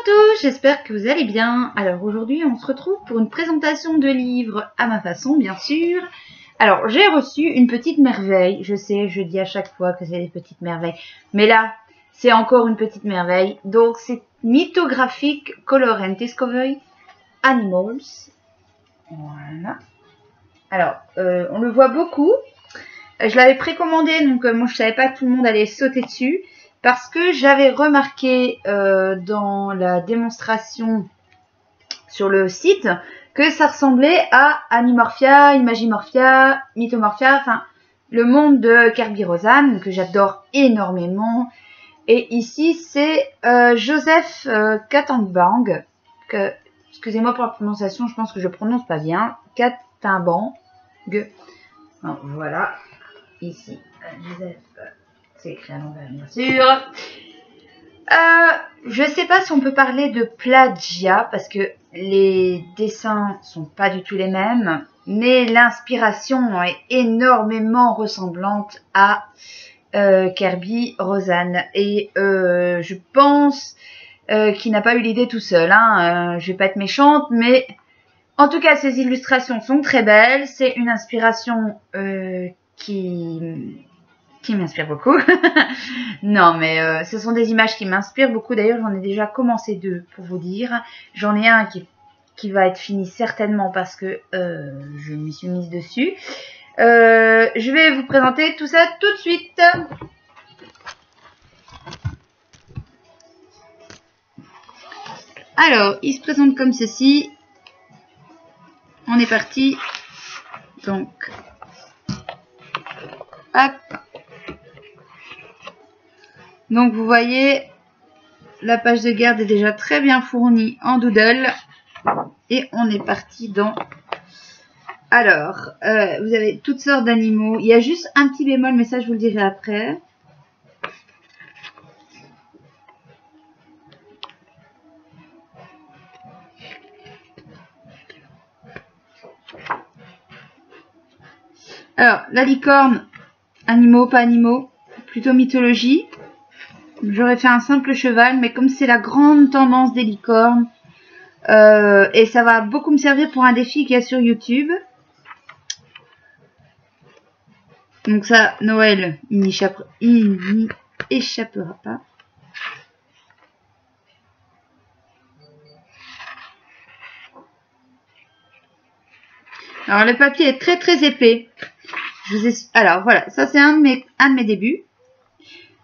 tous, j'espère que vous allez bien. Alors aujourd'hui on se retrouve pour une présentation de livres à ma façon bien sûr. Alors j'ai reçu une petite merveille, je sais je dis à chaque fois que c'est des petites merveilles, mais là c'est encore une petite merveille. Donc c'est Mythographic Color and Discovery Animals. Voilà. Alors on le voit beaucoup. Je l'avais précommandé donc moi je savais pas que tout le monde allait sauter dessus. Parce que j'avais remarqué dans la démonstration sur le site que ça ressemblait à Animorphia, Imagimorphia, Mythomorphia, enfin le monde de Kerby Rosanes que j'adore énormément. Et ici c'est Joseph Katanbang, que excusez-moi pour la prononciation, je pense que je prononce pas bien, Katanbang. Voilà, ici Joseph. C'est écrit à l'envers, bien sûr. Je ne sais pas si on peut parler de plagiat parce que les dessins sont pas du tout les mêmes, mais l'inspiration est énormément ressemblante à Kerby Rosanes. Et je pense qu'il n'a pas eu l'idée tout seul. Je vais pas être méchante, mais en tout cas, ces illustrations sont très belles. C'est une inspiration qui m'inspire beaucoup. Non, mais ce sont des images qui m'inspirent beaucoup. D'ailleurs, j'en ai déjà commencé deux, pour vous dire. J'en ai un qui va être fini certainement parce que je m'y suis mise dessus. Je vais vous présenter tout ça tout de suite. Alors, il se présente comme ceci. On est parti. Donc, hop. Donc vous voyez, la page de garde est déjà très bien fournie en doodle. Et on est parti dans... Alors, vous avez toutes sortes d'animaux. Il y a juste un petit bémol, mais ça je vous le dirai après. Alors, la licorne, animaux, pas animaux, plutôt mythologie. J'aurais fait un simple cheval, mais comme c'est la grande tendance des licornes, et ça va beaucoup me servir pour un défi qu'il y a sur YouTube. Donc ça, Noël, il n'y échappera pas. Alors le papier est très très épais. Alors voilà, ça c'est un de mes débuts.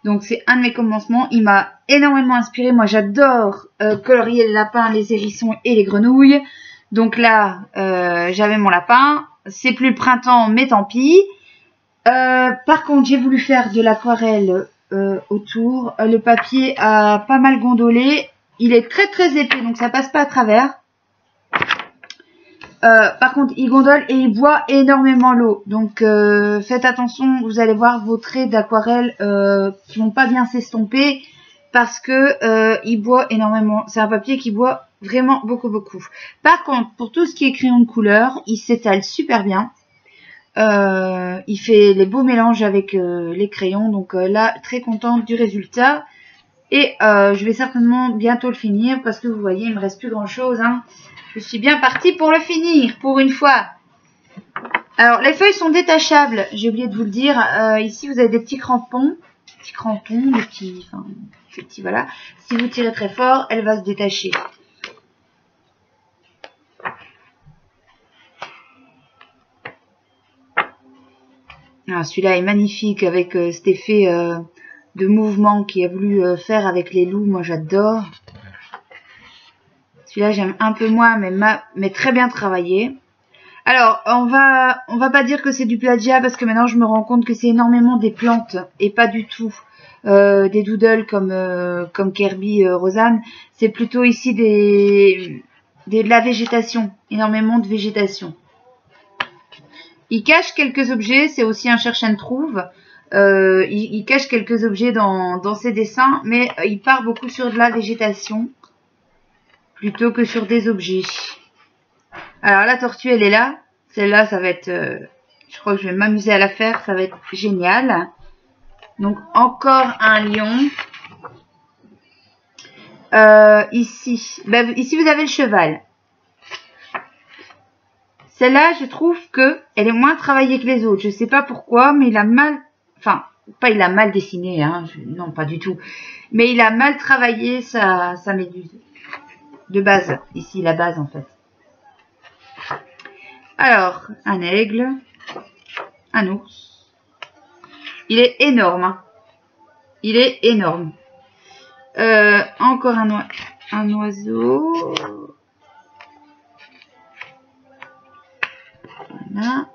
Donc c'est un de mes commencements. Il m'a énormément inspiré. Moi j'adore colorier les lapins, les hérissons et les grenouilles. Donc là j'avais mon lapin. C'est plus le printemps, mais tant pis. Par contre j'ai voulu faire de l'aquarelle autour. Le papier a pas mal gondolé. Il est très très épais donc ça passe pas à travers. Par contre, il gondole et il boit énormément l'eau. Donc, faites attention, vous allez voir vos traits d'aquarelle qui vont pas bien s'estomper parce que il boit énormément. C'est un papier qui boit vraiment beaucoup, beaucoup. Par contre, pour tout ce qui est crayon de couleur, il s'étale super bien. Il fait les beaux mélanges avec les crayons. Donc là, très contente du résultat. Et je vais certainement bientôt le finir parce que vous voyez, il me reste plus grand chose. Je suis bien partie pour le finir, pour une fois. Alors, les feuilles sont détachables, j'ai oublié de vous le dire. Ici, vous avez des petits crampons, des petits, voilà. Si vous tirez très fort, elle va se détacher. Alors, celui-là est magnifique avec cet effet de mouvement qu'il a voulu faire avec les loups. Moi, j'adore. Celui-là, j'aime un peu moins, mais très bien travaillé. Alors, on va pas dire que c'est du plagiat parce que maintenant, je me rends compte que c'est énormément des plantes et pas du tout des doodles comme Kerby Rosanes. C'est plutôt ici de la végétation, énormément de végétation. Il cache quelques objets, c'est aussi un cherche and trouve. Il cache quelques objets dans ses dessins, mais il part beaucoup sur de la végétation. Plutôt que sur des objets. Alors la tortue elle est là. Celle-là ça va être... je crois que je vais m'amuser à la faire. Ça va être génial. Donc encore un lion. ici, ben, ici vous avez le cheval. Celle-là, je trouve que elle est moins travaillée que les autres. Je sais pas pourquoi, mais il a mal, enfin, pas il a mal dessiné, hein, non pas du tout, mais il a mal travaillé sa méduse de base. Ici, la base en fait. Alors, un aigle, un ours. Il est énorme, hein. Il est énorme. Encore un oiseau. Voilà.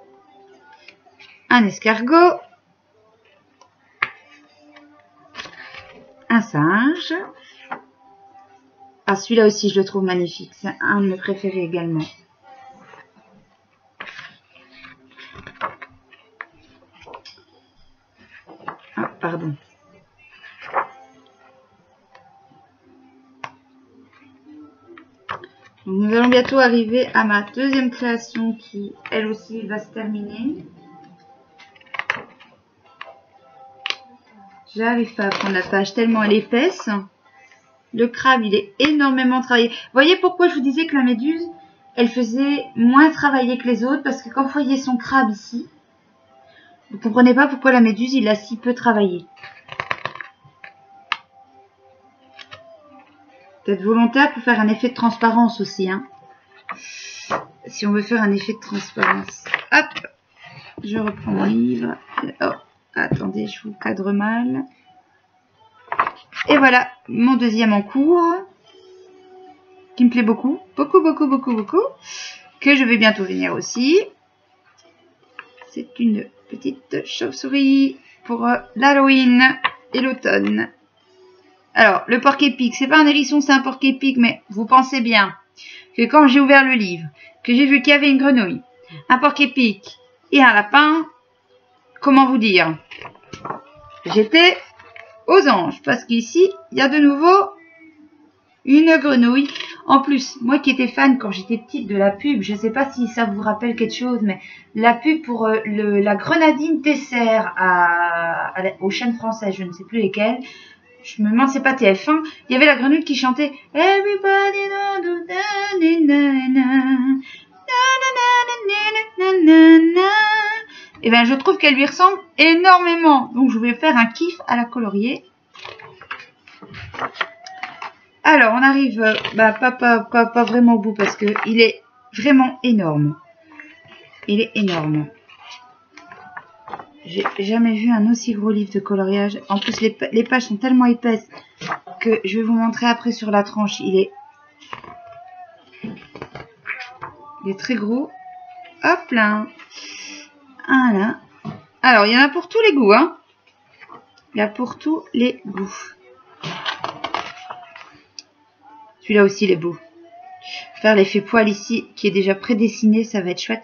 Un escargot. Un singe. Ah, celui-là aussi, je le trouve magnifique. C'est un de mes préférés également. Ah, pardon. Donc, nous allons bientôt arriver à ma deuxième création qui, elle aussi, va se terminer. J'arrive pas à prendre la page tellement elle est épaisse. Le crabe, il est énormément travaillé. Vous voyez pourquoi je vous disais que la méduse, elle faisait moins travailler que les autres? Parce que quand vous voyez son crabe ici, vous comprenez pas pourquoi la méduse, il a si peu travaillé. Peut-être volontaire pour faire un effet de transparence aussi. Hein. Si on veut faire un effet de transparence. Hop, je reprends mon livre. Oh, attendez, je vous cadre mal. Et voilà, mon deuxième en cours. Qui me plaît beaucoup. Beaucoup. Que je vais bientôt venir aussi. C'est une petite chauve-souris pour l'Halloween et l'automne. Alors, le porc-épic, c'est pas un hérisson, c'est un porc-épic, mais vous pensez bien que quand j'ai ouvert le livre, que j'ai vu qu'il y avait une grenouille, un porc-épic et un lapin, comment vous dire? J'étais aux anges, parce qu'ici, il y a de nouveau une grenouille. En plus, moi qui étais fan quand j'étais petite de la pub, je ne sais pas si ça vous rappelle quelque chose, mais la pub pour la grenadine dessert aux chaînes françaises, je ne sais plus lesquelles. Je me demande, c'est pas TF1. Il y avait la grenouille qui chantait Everybody know et bien, je trouve qu'elle lui ressemble énormément. Donc, je vais faire un kiff à la colorier. Alors, on arrive, pas vraiment au bout parce que il est vraiment énorme. Il est énorme. J'ai jamais vu un aussi gros livre de coloriage. En plus, les pages sont tellement épaisses que je vais vous montrer après sur la tranche. Il est très gros. Hop là. Voilà. Alors, il y en a pour tous les goûts, hein. Il y a pour tous les goûts. Celui-là aussi, il est beau. Faire l'effet poil ici, qui est déjà prédessiné, ça va être chouette.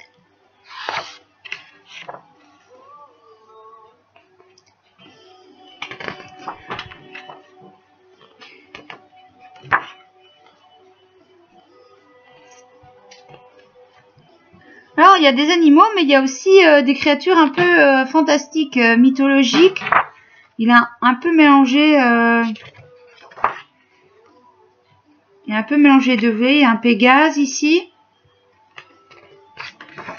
Alors, il y a des animaux, mais il y a aussi des créatures un peu fantastiques, mythologiques. Il a un peu mélangé... il y a un peu mélangé de V, il y a un Pégase ici.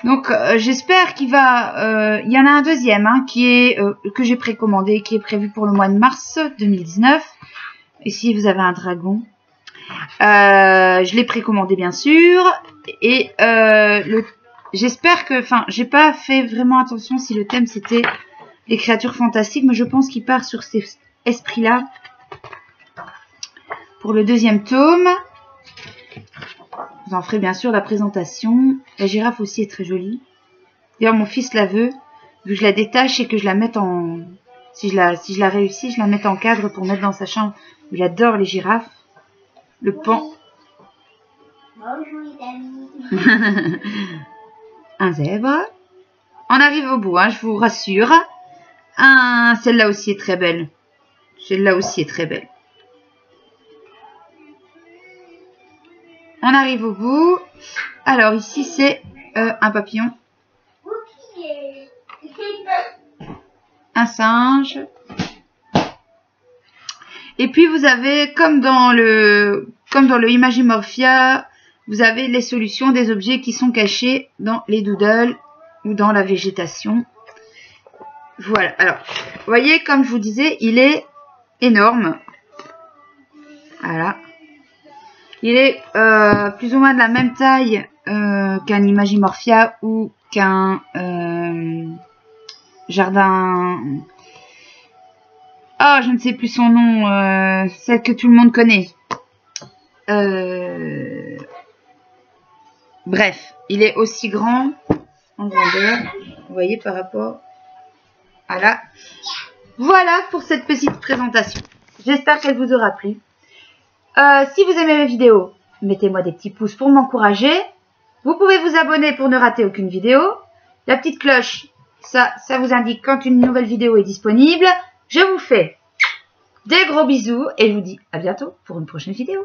Donc, j'espère qu'il va... il y en a un deuxième hein, qui est que j'ai précommandé, qui est prévu pour le mois de mars 2019. Ici, vous avez un dragon. Je l'ai précommandé, bien sûr. Et j'espère que... Enfin, j'ai pas fait vraiment attention si le thème, c'était les créatures fantastiques. Mais je pense qu'il part sur ces esprits-là. Pour le deuxième tome. Vous en ferez bien sûr la présentation. La girafe aussi est très jolie. D'ailleurs, mon fils la veut. Vu que je la détache et que je la mette en... Si je la réussis, je la mette en cadre pour mettre dans sa chambre. Il adore les girafes. Le pan. Bonjour les amis. Un zèbre. On arrive au bout, hein, je vous rassure. Celle-là aussi est très belle. Celle-là aussi est très belle. On arrive au bout. Alors ici c'est un papillon. Un singe. Et puis vous avez, comme dans le Imagimorphia, vous avez les solutions des objets qui sont cachés dans les doodles ou dans la végétation. Voilà. Alors, vous voyez, comme je vous disais, il est énorme. Voilà. Il est plus ou moins de la même taille qu'un Imagimorphia ou qu'un jardin... Ah, je ne sais plus son nom, celle que tout le monde connaît. Bref, il est aussi grand en grandeur, vous voyez, par rapport à là. Voilà pour cette petite présentation. J'espère qu'elle vous aura plu. Si vous aimez mes vidéos, mettez-moi des petits pouces pour m'encourager. Vous pouvez vous abonner pour ne rater aucune vidéo. La petite cloche, ça vous indique quand une nouvelle vidéo est disponible. Je vous fais des gros bisous et je vous dis à bientôt pour une prochaine vidéo.